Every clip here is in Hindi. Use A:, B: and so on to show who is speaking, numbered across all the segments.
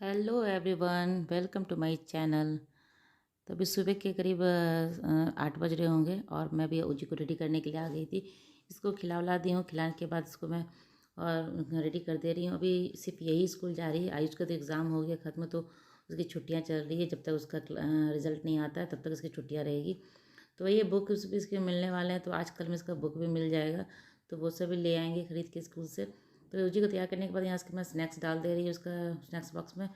A: Hello everyone, welcome to my channel. तो अभी सुबह के करीब 8 बज रहे होंगे और मैं भी उजी को रेडी करने के लिए आ गई थी। इसको खिला दी हूँ। खिलाने के बाद इसको मैं और रेडी कर दे रही हूँ। अभी सिर्फ यही स्कूल जा रही है। आयुष का तो एग्ज़ाम हो गया ख़त्म, तो उसकी छुट्टियाँ चल रही है। जब तक उसका रिज़ल्ट नहीं आता है तब तक इसकी छुट्टियाँ रहेगी। तो ये बुक भी इसके मिलने वाले हैं, तो आज कल में इसका बुक भी मिल जाएगा। तो वो सभी ले आएंगे ख़रीद के स्कूल से। तो उजी को तैयार करने के बाद यहाँ इसके मैं स्नैक्स डाल दे रही हूँ उसका स्नैक्स बॉक्स में।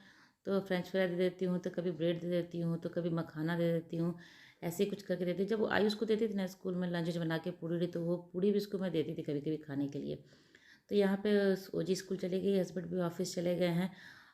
A: तो फ्रेंच फ्राई दे देती हूँ, तो कभी ब्रेड दे देती हूँ, तो कभी मखाना दे देती हूँ। ऐसे ही कुछ करके देती हूँ। जब वो आयुष को देती थी ना स्कूल में लंच बना के पूड़ी, तो वो पूड़ी भी उसको मैं देती थी कभी कभी खाने के लिए। तो यहाँ पे ओजी स्कूल चले गई, हस्बैंड भी ऑफिस चले गए हैं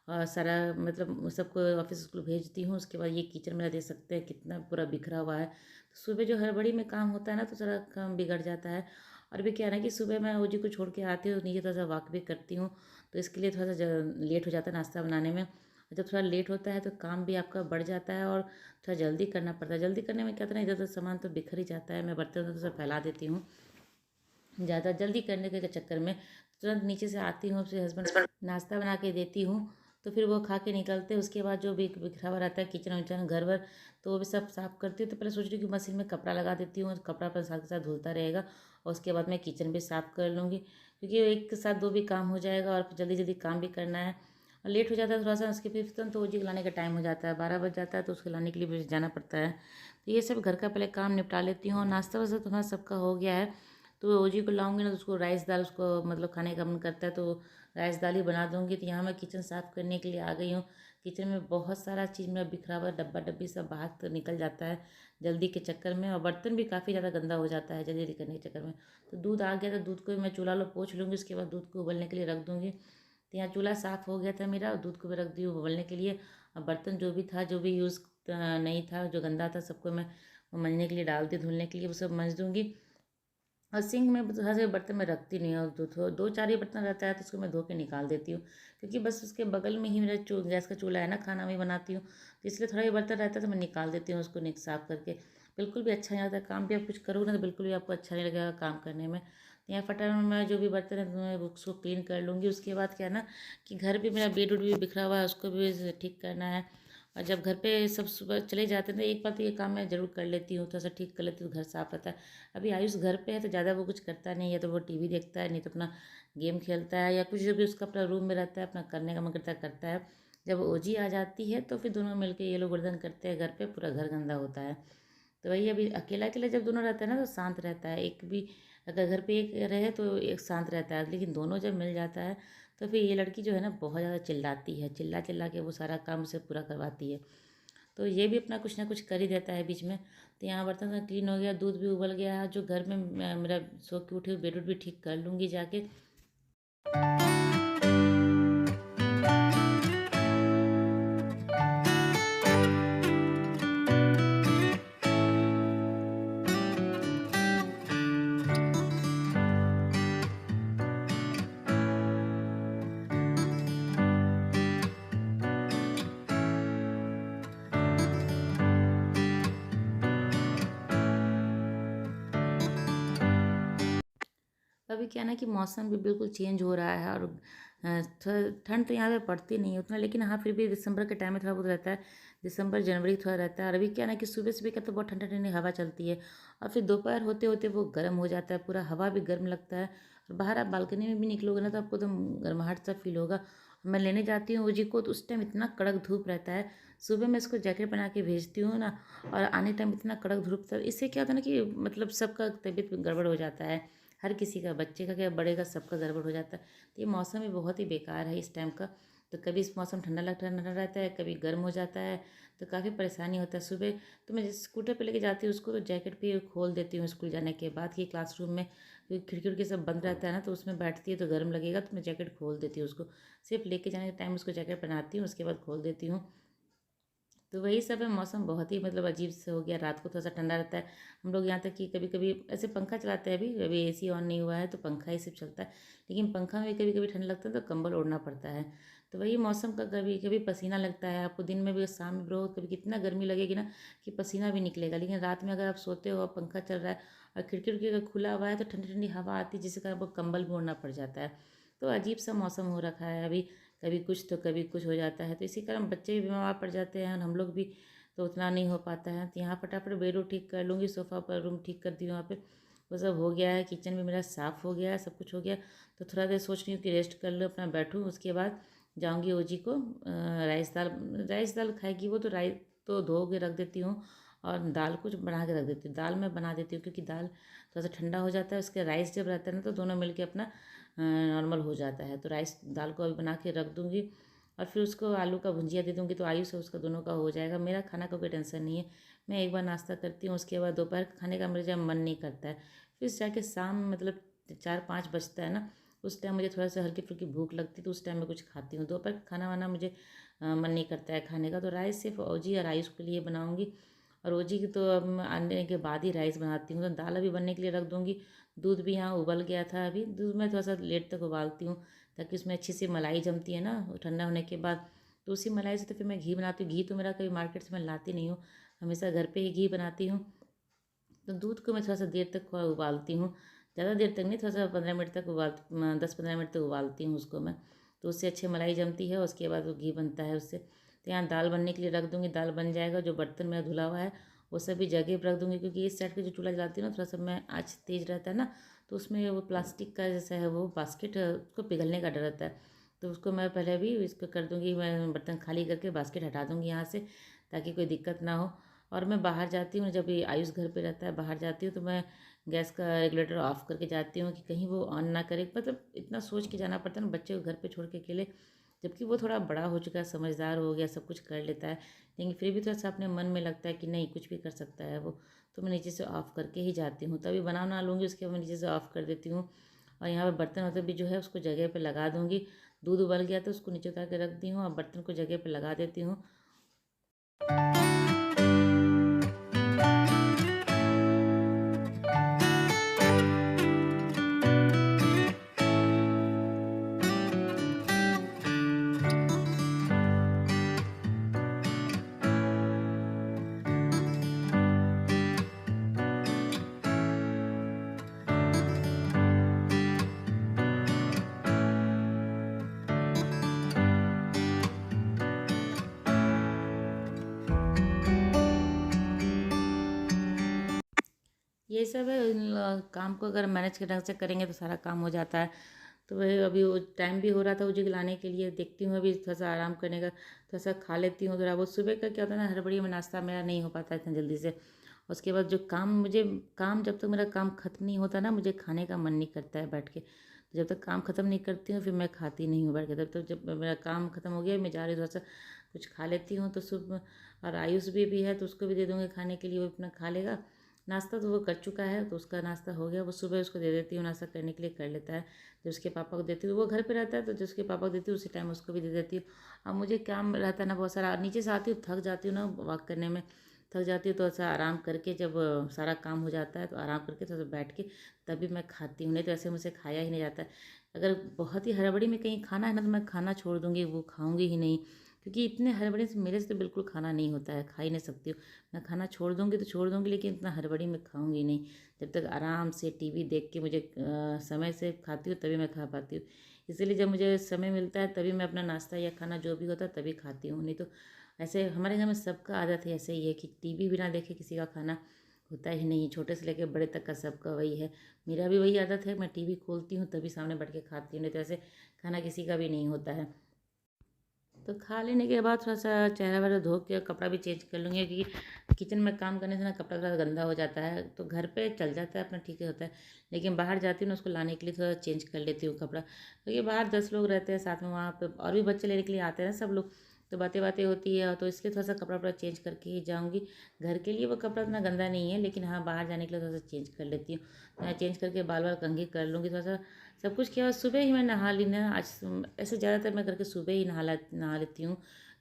A: और सारा मतलब सबको ऑफिस स्कूल भेजती हूँ। उसके बाद ये किचन मेरा देख सकते हैं कितना पूरा बिखरा हुआ है। तो सुबह जो हड़बड़ी में काम होता है ना, तो सारा काम बिगड़ जाता है। और भी क्या है ना कि सुबह मैं ओजी को छोड़ के आती हूँ, नीचे थोड़ा सा वॉक भी करती हूँ, तो इसके लिए थोड़ा सा लेट हो जाता है नाश्ता बनाने में। जब थोड़ा लेट होता है तो काम भी आपका बढ़ जाता है और थोड़ा जल्दी करना पड़ता है। जल्दी करने में क्या होता है ना, इधर उधर सामान तो बिखर ही जाता है। मैं बर्तन तो सब फैला देती हूँ ज़्यादा जल्दी करने के चक्कर में। तुरंत नीचे से आती हूँ, फिर हस्बैंड नाश्ता बना के देती हूँ, तो फिर वो खा के निकलते हैं। उसके बाद जो भी बिखरा हुआ रहता है किचन विचन घर वर, तो वो भी सब साफ़ करती हूँ। तो पहले सोच रही हूँ कि मशीन में कपड़ा लगा देती हूँ, कपड़ा अपने साथ के साथ धुलता रहेगा और उसके बाद मैं किचन भी साफ़ कर लूँगी, क्योंकि एक के साथ दो भी काम हो जाएगा और जल्दी जल्दी काम भी करना है। और लेट हो जाता है थोड़ा सा, उसके फिर तुरंत तो जी लाने का टाइम हो जाता है, 12 बज जाता है, तो उसको लाने के लिए भी जाना पड़ता है। तो ये सब घर का पहले काम निपटा लेती हूँ। और नाश्ता वास्ता तो हमारा सबका हो गया है। तो ओजी को लाऊंगी ना, तो उसको राइस दाल उसको मतलब खाने का मन करता है, तो राइस दाल ही बना दूंगी। तो यहाँ मैं किचन साफ़ करने के लिए आ गई हूँ। किचन में बहुत सारा चीज़ मेरा बिखरा हुआ डब्बा डब्बी सब बाहर तो निकल जाता है जल्दी के चक्कर में, और बर्तन भी काफ़ी ज़्यादा गंदा हो जाता है जल्दी जल्दी करने के चक्कर में। तो दूध आ गया, तो दूध को भी मैं चूल्हा लो पोंछ लूँगी, उसके बाद दूध को उबलने के लिए रख दूँगी। तो यहाँ चूल्हा साफ़ हो गया था मेरा, और दूध को भी रख दी उबलने के लिए। और बर्तन जो भी था, जो भी यूज़ नहीं था, जो गंदा था, सबको मैं मंजने के लिए डाल दी, धुलने के लिए वो सब मंज दूँगी। और सिंक में हर जगह बर्तन में रखती नहीं हूँ। दो चार ही बर्तन रहता है, तो उसको मैं धो के निकाल देती हूँ, क्योंकि बस उसके बगल में ही मेरा गैस का चूल्हा है ना, खाना मैं बनाती हूँ, तो इसलिए थोड़ा ही बर्तन रहता है तो मैं निकाल देती हूँ उसको साफ करके। बिल्कुल भी अच्छा नहीं लगता काम भी, आप कुछ करोगे ना तो बिल्कुल भी आपको अच्छा नहीं लगेगा काम करने में। तो यहाँ फटाफट मैं जो भी बर्तन है तो मैं उसको क्लीन कर लूँगी। उसके बाद क्या है ना कि घर भी मेरा बेड उड भी बिखरा हुआ है, उसको भी ठीक करना है। और जब घर पे सब सुबह चले जाते हैं तो एक बार तो ये काम मैं ज़रूर कर लेती हूँ, थोड़ा सा ठीक कर लेती हूँ, घर साफ रहता है। अभी आयुष घर पे है तो ज़्यादा वो कुछ करता नहीं है, तो वो टीवी देखता है, नहीं तो अपना गेम खेलता है, या कुछ जो भी उसका अपना रूम में रहता है अपना करने का मन करता है। जब ओजी आ जाती है तो फिर दोनों मिलके ये लोग गर्दन करते हैं घर पे, पूरा घर गंदा होता है। तो वही अभी अकेला अकेला जब दोनों रहता है ना तो शांत रहता है। एक भी अगर घर पे एक रहे तो एक शांत रहता है, लेकिन दोनों जब मिल जाता है तो फिर ये लड़की जो है ना बहुत ज़्यादा चिल्लाती है, चिल्ला चिल्ला के वो सारा काम उसे पूरा करवाती है। तो ये भी अपना कुछ ना कुछ कर ही देता है बीच में। तो यहाँ बर्तन क्लीन हो गया, दूध भी उबल गया है, जो घर में मेरा सो के उठी हुई बेड उड भी ठीक कर लूँगी जाके। अभी क्या है ना कि मौसम भी बिल्कुल चेंज हो रहा है, और ठंड तो यहाँ पे पड़ती नहीं है उतना, लेकिन हाँ फिर भी दिसंबर के टाइम में थोड़ा बहुत रहता है। दिसंबर जनवरी थोड़ा रहता है। और अभी क्या है ना कि सुबह सुबह का तो बहुत ठंडा ठंडी हवा चलती है, और फिर दोपहर होते होते वो गर्म हो जाता है, पूरा हवा भी गर्म लगता है। और बाहर आप बालकनी में भी निकलोगे ना तो आपको एकदम गर्माहट सा फील होगा। मैं लेने जाती हूँ जी को, तो उस टाइम इतना कड़क धूप रहता है। सुबह मैं इसको जैकेट बना के भेजती हूँ ना, और आने टाइम इतना कड़क धूप था। इससे क्या होता है ना कि मतलब सबका तबीयत गड़बड़ हो जाता है, हर किसी का, बच्चे का क्या बड़े का, सबका गड़बड़ हो जाता है। तो ये मौसम भी बहुत ही बेकार है इस टाइम का। तो कभी इस मौसम ठंडा रहता है, कभी गर्म हो जाता है, तो काफ़ी परेशानी होता है। सुबह तो मैं जिस स्कूटर पे लेके जाती हूँ उसको, तो जैकेट भी खोल देती हूँ स्कूल जाने के बाद, कि क्लासरूम में क्योंकि खिड़की उड़की सब बंद रहता है ना, तो उसमें बैठती है तो गर्म लगेगा, तो मैं जैकेट खोल देती हूँ उसको। सिर्फ लेके जाने के टाइम उसको जैकेट पहनाती हूँ, उसके बाद खोल देती हूँ। तो वही सब है। मौसम बहुत ही मतलब अजीब से हो गया, रात को थोड़ा सा ठंडा रहता है। हम लोग यहाँ तक कि कभी कभी ऐसे पंखा चलाते हैं, अभी अभी एसी ऑन नहीं हुआ है तो पंखा ही सिर्फ चलता है, लेकिन पंखा में कभी कभी ठंड लगता है तो कंबल ओढ़ना पड़ता है। तो वही मौसम का, कभी कभी पसीना लगता है आपको, दिन में भी शाम में रहो कभी कितना गर्मी लगेगी ना कि पसीना भी निकलेगा, लेकिन रात में अगर आप सोते हो और पंखा चल रहा है और खिड़की उड़की अगर खुला हुआ है तो ठंडी ठंडी हवा आती है, जिससे कारण आपको कंबल भी ओढ़ना पड़ जाता है। तो अजीब सा मौसम हो रखा है अभी। कभी कुछ तो कभी कुछ हो जाता है, तो इसी कारण बच्चे भी बीमार पड़ जाते हैं और हम लोग भी, तो उतना नहीं हो पाता है। तो यहाँ फटाफट बेड ठीक कर लूँगी, सोफ़ा पर रूम ठीक कर दी वहाँ पे, वो सब हो गया है। किचन भी मेरा साफ़ हो गया है, सब कुछ हो गया। तो थोड़ा देर सोच रही हूँ कि रेस्ट कर लूँ, अपना बैठूँ, उसके बाद जाऊँगी ओजी को राइस दाल खाएगी वो, तो राइस तो धो के रख देती हूँ और दाल कुछ बना के रख देती हूँ। दाल मैं बना देती हूँ क्योंकि दाल थोड़ा सा ठंडा हो जाता है, उसके राइस जब रहता है ना तो दोनों मिल के अपना नॉर्मल हो जाता है। तो राइस दाल को अभी बना के रख दूँगी और फिर उसको आलू का भुंजिया दे दूँगी, तो आयु से उसका दोनों का हो जाएगा। मेरा खाना का कोई टेंशन नहीं है, मैं एक बार नाश्ता करती हूँ, उसके बाद दोपहर का खाने का मेरे जब मन नहीं करता है, फिर जाके शाम मतलब 4-5 बजता है ना, उस टाइम मुझे थोड़ा सा हल्की फुल्की भूख लगती है, तो उस टाइम मैं कुछ खाती हूँ। दोपहर का खाना वाना मुझे मन नहीं करता है खाने का, तो राइस सिर्फ ओजी और आयुष के लिए बनाऊँगी। और ओजी की तो अब मैं आने के बाद ही राइस बनाती हूँ। तो दाल अभी बनने के लिए रख दूँगी। दूध भी यहाँ उबल गया था, अभी दूध में थोड़ा सा लेट तक उबालती हूँ ताकि उसमें अच्छी सी मलाई जमती है ना ठंडा होने के बाद, तो उसी मलाई से तो फिर मैं घी बनाती हूँ। घी तो मेरा कभी मार्केट से मैं लाती नहीं हूँ, हमेशा घर पे ही घी बनाती हूँ। तो दूध को मैं थोड़ा सा देर तक उबालती हूँ, ज़्यादा देर तक नहीं, थोड़ा सा 15 मिनट तक 10-15 मिनट तक उबालती हूँ उसको मैं, तो उससे अच्छी मलाई जमती है, उसके बाद वो घी बनता है उससे। तो यहाँ दाल बनने के लिए रख दूँगी, दाल बन जाएगा। जो बर्तन मेरा धुला हुआ है वो सभी जगह पर रख दूँगी, क्योंकि इस साइड का जो चूल्हा जलाती हूँ ना, थोड़ा सा मैं आँच तेज़ रहता है ना, तो उसमें वो प्लास्टिक का जैसा है वो बास्केट, उसको पिघलने का डर रहता है। तो उसको मैं पहले भी इसको कर दूँगी, मैं बर्तन खाली करके बास्केट हटा दूँगी यहाँ से, ताकि कोई दिक्कत ना हो। और मैं बाहर जाती हूँ, जब ये आयुष घर पे रहता है, बाहर जाती हूँ तो मैं गैस का रेगुलेटर ऑफ़ करके जाती हूँ कि कहीं वो ऑन ना करे। मतलब इतना सोच के जाना पड़ता है ना बच्चे को घर पे छोड़ के अकेले, जबकि वो थोड़ा बड़ा हो चुका है, समझदार हो गया, सब कुछ कर लेता है, लेकिन फिर भी थोड़ा-सा अपने मन में लगता है कि नहीं, कुछ भी कर सकता है वो। तो मैं नीचे से ऑफ़ करके ही जाती हूँ, तभी बना लूँगी, उसके बाद मैं नीचे से ऑफ़ कर देती हूँ। और यहाँ पे बर्तन-वर्तन भी जो है उसको जगह पे लगा दूँगी। दूध उबल गया तो उसको नीचे उतार के रख दी हूँ और बर्तन को जगह पे लगा देती हूँ। ये सब है, काम को अगर मैनेज के ढंग से करेंगे तो सारा काम हो जाता है। तो वही अभी वो टाइम भी हो रहा था मुझे लाने के लिए, देखती हूँ अभी थोड़ा सा आराम करने का, थोड़ा सा खा लेती हूँ थोड़ा बहुत। सुबह का क्या होता है ना, हड़बड़ी में नाश्ता मेरा नहीं हो पाता इतना जल्दी से। उसके बाद जो काम मुझे, काम जब तक मेरा काम ख़त्म नहीं होता ना, मुझे खाने का मन नहीं करता है बैठ के। तो जब तक काम ख़त्म नहीं करती हूँ फिर मैं खाती नहीं हूँ बैठ के। तब तक जब मेरा काम ख़त्म हो गया, मैं जा रही हूँ थोड़ा सा कुछ खा लेती हूँ, तो सुबह। और आयुष भी है तो उसको भी दे दूँगी खाने के लिए, वो अपना खा लेगा। नाश्ता तो वो कर चुका है, तो उसका नाश्ता हो गया, वो सुबह उसको दे देती हूँ, नाश्ता करने के लिए कर लेता है। जब उसके पापा को देती हूँ, वो घर पे रहता है, तो जब उसके पापा को देती हूँ उसी टाइम उसको भी दे देती हूँ। अब मुझे काम रहता है ना बहुत सारा, नीचे से आती हूँ थक जाती हूँ ना वॉक करने में, थक जाती हूँ, तो ऐसा आराम करके जब सारा काम हो जाता है तो आराम करके थोड़ा सा बैठ के तभी मैं खाती हूँ, नहीं तो ऐसे मुझसे खाया ही नहीं जाता है। अगर बहुत ही हड़बड़ी में कहीं खाना है ना, तो मैं खाना छोड़ दूँगी, वो खाऊँगी ही नहीं, क्योंकि इतने हड़बड़ी से मेरे से तो बिल्कुल खाना नहीं होता है, खा ही नहीं सकती हूँ। मैं खाना छोड़ दूँगी तो छोड़ दूँगी, लेकिन इतना हड़बड़ी में खाऊँगी नहीं। जब तक आराम से टीवी देख के मुझे समय से खाती हूँ तभी मैं खा पाती हूँ। इसीलिए जब मुझे समय मिलता है तभी मैं अपना नाश्ता या खाना जो भी होता है तभी खाती हूँ, नहीं तो ऐसे हमारे घर में सबका आदत है ऐसे ही है कि टीवी बिना देखे किसी का खाना होता ही नहीं, छोटे से लेकर बड़े तक का सबका वही है। मेरा भी वही आदत है, मैं टीवी खोलती हूँ तभी सामने बैठ के खाती हूँ, नहीं तो ऐसे खाना किसी का भी नहीं होता है। तो खा लेने के बाद थोड़ा-सा चेहरा वेहरा धो के कपड़ा भी चेंज कर लूँगी, क्योंकि किचन में काम करने से ना कपड़ा थोड़ा गंदा हो जाता है। तो घर पे चल जाता है अपना, ठीक ही होता है, लेकिन बाहर जाती हूँ ना उसको लाने के लिए थोड़ा चेंज कर लेती हूँ कपड़ा, क्योंकि बाहर 10 लोग रहते हैं साथ में, वहाँ पे और भी बच्चे लेने के लिए आते हैं ना सब लोग, तो बातें-बातें होती है, तो इसलिए थोड़ा-सा कपड़ा-वपड़ा चेंज करके ही जाऊँगी। घर के लिए वो कपड़ा उतना गंदा नहीं है, लेकिन हाँ, बाहर जाने के लिए थोड़ा-सा चेंज कर लेती हूँ। तो मैं चेंज करके बाल-वाल कंघी कर लूँगी थोड़ा-सा, सब कुछ किया, सुबह ही मैं नहा ली ना आज, ऐसे ज़्यादातर मैं करके सुबह ही नहा लेती हूँ,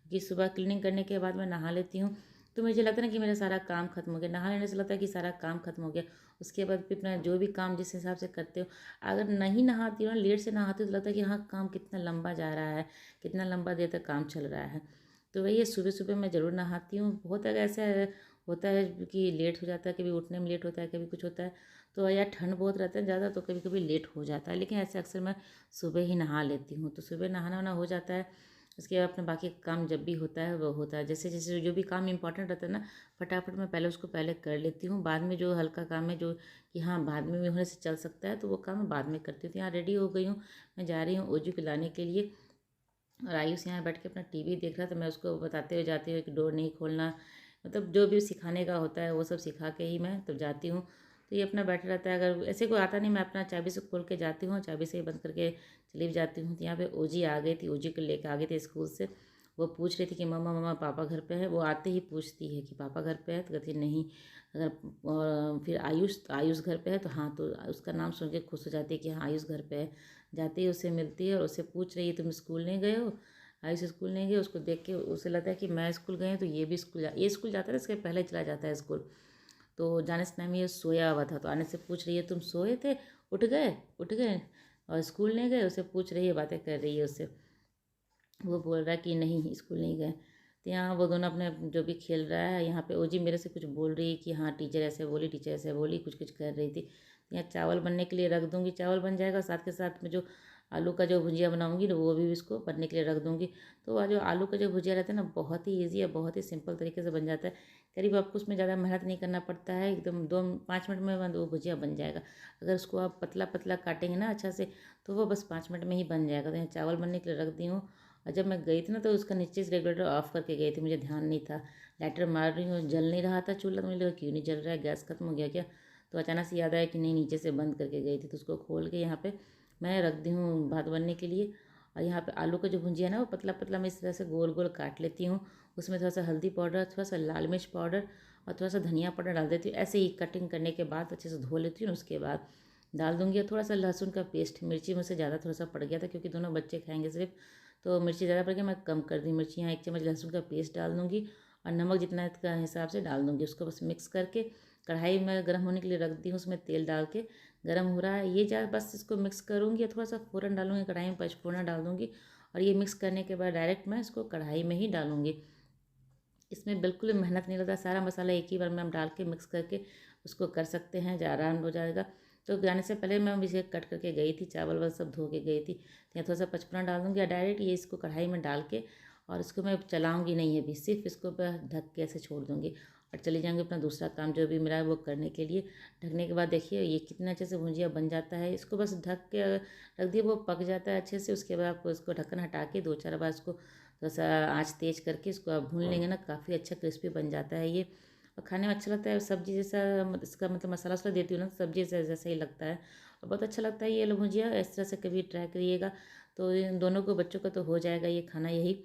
A: कि सुबह क्लीनिंग करने के बाद मैं नहा लेती हूँ, तो मुझे लगता है ना कि मेरा सारा काम खत्म हो गया। नहा लेने से लगता है कि सारा काम खत्म हो गया। उसके बाद फिर अपना जो भी काम जिस हिसाब से करते हो, अगर नहीं नहाती हो ना, लेट से नहाती हो, तो लगता है कि हाँ, काम कितना लंबा जा रहा है, कितना लंबा देर तक काम चल रहा है। तो वही है, सुबह-सुबह मैं ज़रूर नहाती हूँ। बहुत अगर ऐसा होता है कि लेट हो जाता है, कभी उठने में लेट होता है, कभी कुछ होता है। तो या ठंड बहुत रहता है ज़्यादा, तो कभी कभी लेट हो जाता है, लेकिन ऐसे अक्सर मैं सुबह ही नहा लेती हूँ। तो सुबह नहाना वाना हो जाता है। उसके बाद अपने बाकी काम जब भी होता है वो होता है, जैसे जैसे जो भी काम इंपॉर्टेंट रहता है ना, फटाफट मैं पहले उसको पहले कर लेती हूँ। बाद में जो हल्का काम है, जो कि हाँ बाद में भी होने से चल सकता है, तो वो काम मैं बाद में करती हूँ। तो यहाँ रेडी हो गई हूँ, मैं जा रही हूँ ओजू को लाने के लिए। और आयुष यहाँ बैठ के अपना टीवी देख रहा था, मैं उसको बताते हुए जाती हूँ कि डोर नहीं खोलना, मतलब जो भी सिखाने का होता है वो सब सिखा के ही मैं तब जाती हूँ। तो ये अपना बैठा रहता है, अगर ऐसे कोई आता नहीं मैं अपना चाबी से खोल के जाती हूँ, चाबी से ही बंद करके चली भी जाती हूँ। तो यहाँ पे ओजी आ गई थी, ओजी को लेकर आ गई थी स्कूल से। वो पूछ रही थी कि मम्मा मम्मा पापा घर पे है। वो आते ही पूछती है कि पापा घर पे है, तो कहती नहीं। अगर और फिर आयुष घर पे है, तो हाँ, तो उसका नाम सुन के खुश हो जाती है कि हाँ आयुष घर पे है। जाते ही उससे मिलती है और उससे पूछ रही है तुम स्कूल नहीं गए हो। आयुष स्कूल नहीं गए, उसको देख के उसे लगता है कि मैं स्कूल गई हूँ, तो ये भी ये स्कूल जाता है, इसके पहले चला जाता है स्कूल। तो जाने से टाइम ये सोया हुआ था, तो आने से पूछ रही है तुम सोए थे, उठ गए और स्कूल नहीं गए। उसे पूछ रही है, बातें कर रही है उससे। वो बोल रहा है कि नहीं स्कूल नहीं गए। तो यहाँ वो दोनों अपने जो भी खेल रहा है। यहाँ पे ओजी मेरे से कुछ बोल रही है कि हाँ टीचर ऐसे बोली, टीचर ऐसे बोली, कुछ कुछ कर रही थी। तो यहाँ चावल बनने के लिए रख दूँगी, चावल बन जाएगा। साथ के साथ में जो आलू का जो भुजिया बनाऊँगी ना, वो भी इसको बनने के लिए रख दूँगी। तो वह जो आलू का जो भुजिया रहता है ना, बहुत ही ईजी है, बहुत ही सिंपल तरीके से बन जाता है। करीब आपको उसमें ज़्यादा मेहनत नहीं करना पड़ता है, एकदम 2-5 मिनट में वो भुजिया बन जाएगा। अगर उसको आप पतला पतला काटेंगे ना अच्छा से, तो वो बस 5 मिनट में ही बन जाएगा। तो यहाँ चावल बनने के लिए रख दी हूँ। और जब मैं गई थी ना, तो उसका नीचे से रेगुलेटर ऑफ करके गई थी, मुझे ध्यान नहीं था। लाइटर मार रही हूँ, जल नहीं रहा था चूल्हा, तो मुझे लगा क्यों नहीं जल रहा है, गैस खत्म हो गया क्या। तो अचानक से याद आया कि नहीं, नीचे से बंद करके गई थी। तो उसको खोल के यहाँ पे मैं रख दी हूँ भात बनने के लिए। और यहाँ पे आलू का जो भुंजिया है ना, वो पतला पतला मैं इस तरह से गोल गोल काट लेती हूँ। उसमें थोड़ा सा हल्दी पाउडर, थोड़ा सा लाल मिर्च पाउडर और थोड़ा सा धनिया पाउडर डाल देती हूँ। ऐसे ही कटिंग करने के बाद अच्छे से धो लेती हूँ। उसके बाद डाल दूँगी, और थोड़ा सा लहसुन का पेस्ट, मिर्ची मुझसे ज़्यादा थोड़ा सा पड़ गया था क्योंकि दोनों बच्चे खाएंगे सिर्फ, तो मिर्ची ज़्यादा पड़ गई, मैं कम कर दी मिर्ची। यहाँ 1 चम्मच लहसुन का पेस्ट डाल दूँगी और नमक जितना इसका हिसाब से डाल दूँगी। उसको बस मिक्स करके कढ़ाई में गर्म होने के लिए रख दी हूँ, उसमें तेल डाल के गर्म हो रहा है ये जा, बस इसको मिक्स करूँगी। थोड़ा सा फ़ोरन डालूँगी, कढ़ाई में पचफोरन डाल दूँगी। और ये मिक्स करने के बाद डायरेक्ट मैं इसको कढ़ाई में ही डालूँगी। इसमें बिल्कुल भी मेहनत नहीं लगता, सारा मसाला एक ही बार में हम डाल के मिक्स करके उसको कर सकते हैं, आराम हो जाएगा। तो जाने से पहले मैं इसे कट करके गई थी, चावल वावल सब धो के गई थी। तो यहाँ थोड़ा सा पचफोरन डाल दूँगी, या डायरेक्ट ये इसको कढ़ाई में डाल के, और इसको मैं चलाऊँगी नहीं अभी, सिर्फ इसको मैं ढक के ऐसे छोड़ दूँगी और चली जाऊँगी अपना दूसरा काम जो भी मेरा है वो करने के लिए। ढकने के बाद देखिए ये कितना अच्छे से भुजिया बन जाता है। इसको बस ढक के रख दिए, वो पक जाता है अच्छे से। उसके बाद आपको इसको ढक्कन हटा के 2-4 बार इसको थोड़ा सा आँच तेज करके इसको आप भून लेंगे ना, काफ़ी अच्छा क्रिस्पी बन जाता है ये। और खाने में अच्छा लगता है, सब्जी जैसा इसका मतलब मसाला वसाला देती हूँ ना, सब्जी जैसा ही लगता है और बहुत अच्छा लगता है ये आलू भुजिया। इस तरह से कभी ट्राई करिएगा। तो इन दोनों को, बच्चों का तो हो जाएगा ये खाना, यही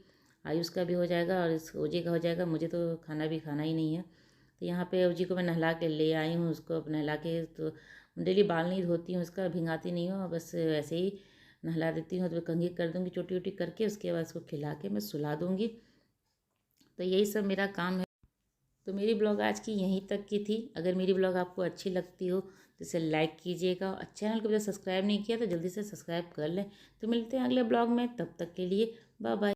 A: आयुष का भी हो जाएगा और इस ओजी का हो जाएगा। मुझे तो खाना भी खाना ही नहीं है। तो यहाँ पे ओजी को मैं नहला के ले आई हूँ, उसको नहला के, तो डेली बाल नहीं धोती हूँ उसका, भिंगाती नहीं हूँ, बस ऐसे ही नहला देती हूँ। तो कंघी कर दूँगी छोटी छोटी करके, उसके बाद उसको खिला के मैं सुला दूँगी। तो यही सब मेरा काम है। तो मेरी ब्लॉग आज की यहीं तक की थी। अगर मेरी ब्लॉग आपको अच्छी लगती हो तो इसे लाइक कीजिएगा, और चैनल को अगर सब्सक्राइब नहीं किया तो जल्दी से सब्सक्राइब कर लें। तो मिलते हैं अगले ब्लॉग में, तब तक के लिए बाय बाय।